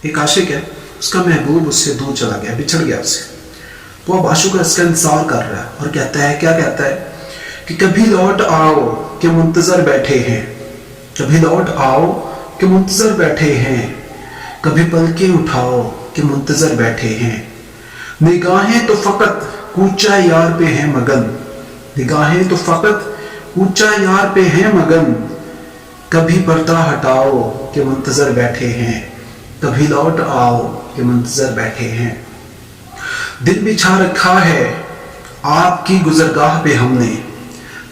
एक आशिक है, उसका महबूब उससे दूर चला गया, बिछड़ गया उससे। तो अब आशिक इसका इंतजार कर रहा है और कहता है, क्या कहता है कि कभी लौट आओ कि मुंतजर बैठे हैं, कभी लौट आओ कि मुंतजर बैठे हैं, कभी पलकें उठाओ कि मुंतजर बैठे हैं। निगाहें तो फकत कूचा यार पे हैं मगन, निगाहें तो फकत कूचा यार पे हैं मगन, कभी पर्दा हटाओ कि मुंतजर बैठे हैं, कभी लौट आओ कि मुंतजर बैठे हैं। दिल बिछा रखा है आपकी गुजरगाह पे हमने,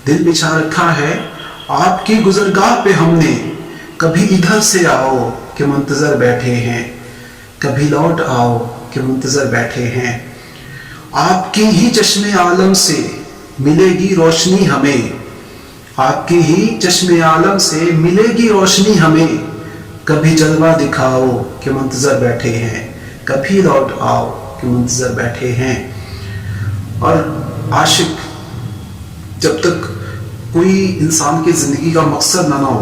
दिल बिछा रखा है आपकी गुजरगाह पे हमने, कभी इधर से आओ कि मुंतजर बैठे हैं, कभी लौट आओ कि मुंतजर बैठे हैं। आपकी ही चश्मे आलम से मिलेगी रोशनी हमें, आपकी ही चश्मे आलम से मिलेगी रोशनी हमें, कभी जलवा दिखाओ कि मुंतजर बैठे हैं, कभी लौट आओ कि मुंतजर बैठे हैं। और आशिक जब तक कोई इंसान की जिंदगी का मकसद ना हो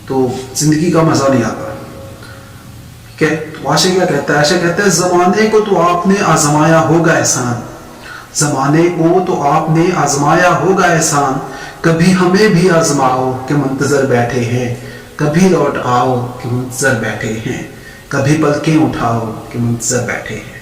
तो जिंदगी का मजा नहीं आता। तो आशिक क्या कहता है? आशिक कहता है जमाने को तो आपने आजमाया होगा एहसान, जमाने को तो आपने आजमाया होगा एहसान, कभी हमें भी आजमाओ कि मुंतजर बैठे हैं, कभी लौट आओ कि मुंतजर बैठे हैं, कभी पलकें उठाओ कि मुंतजर बैठे हैं।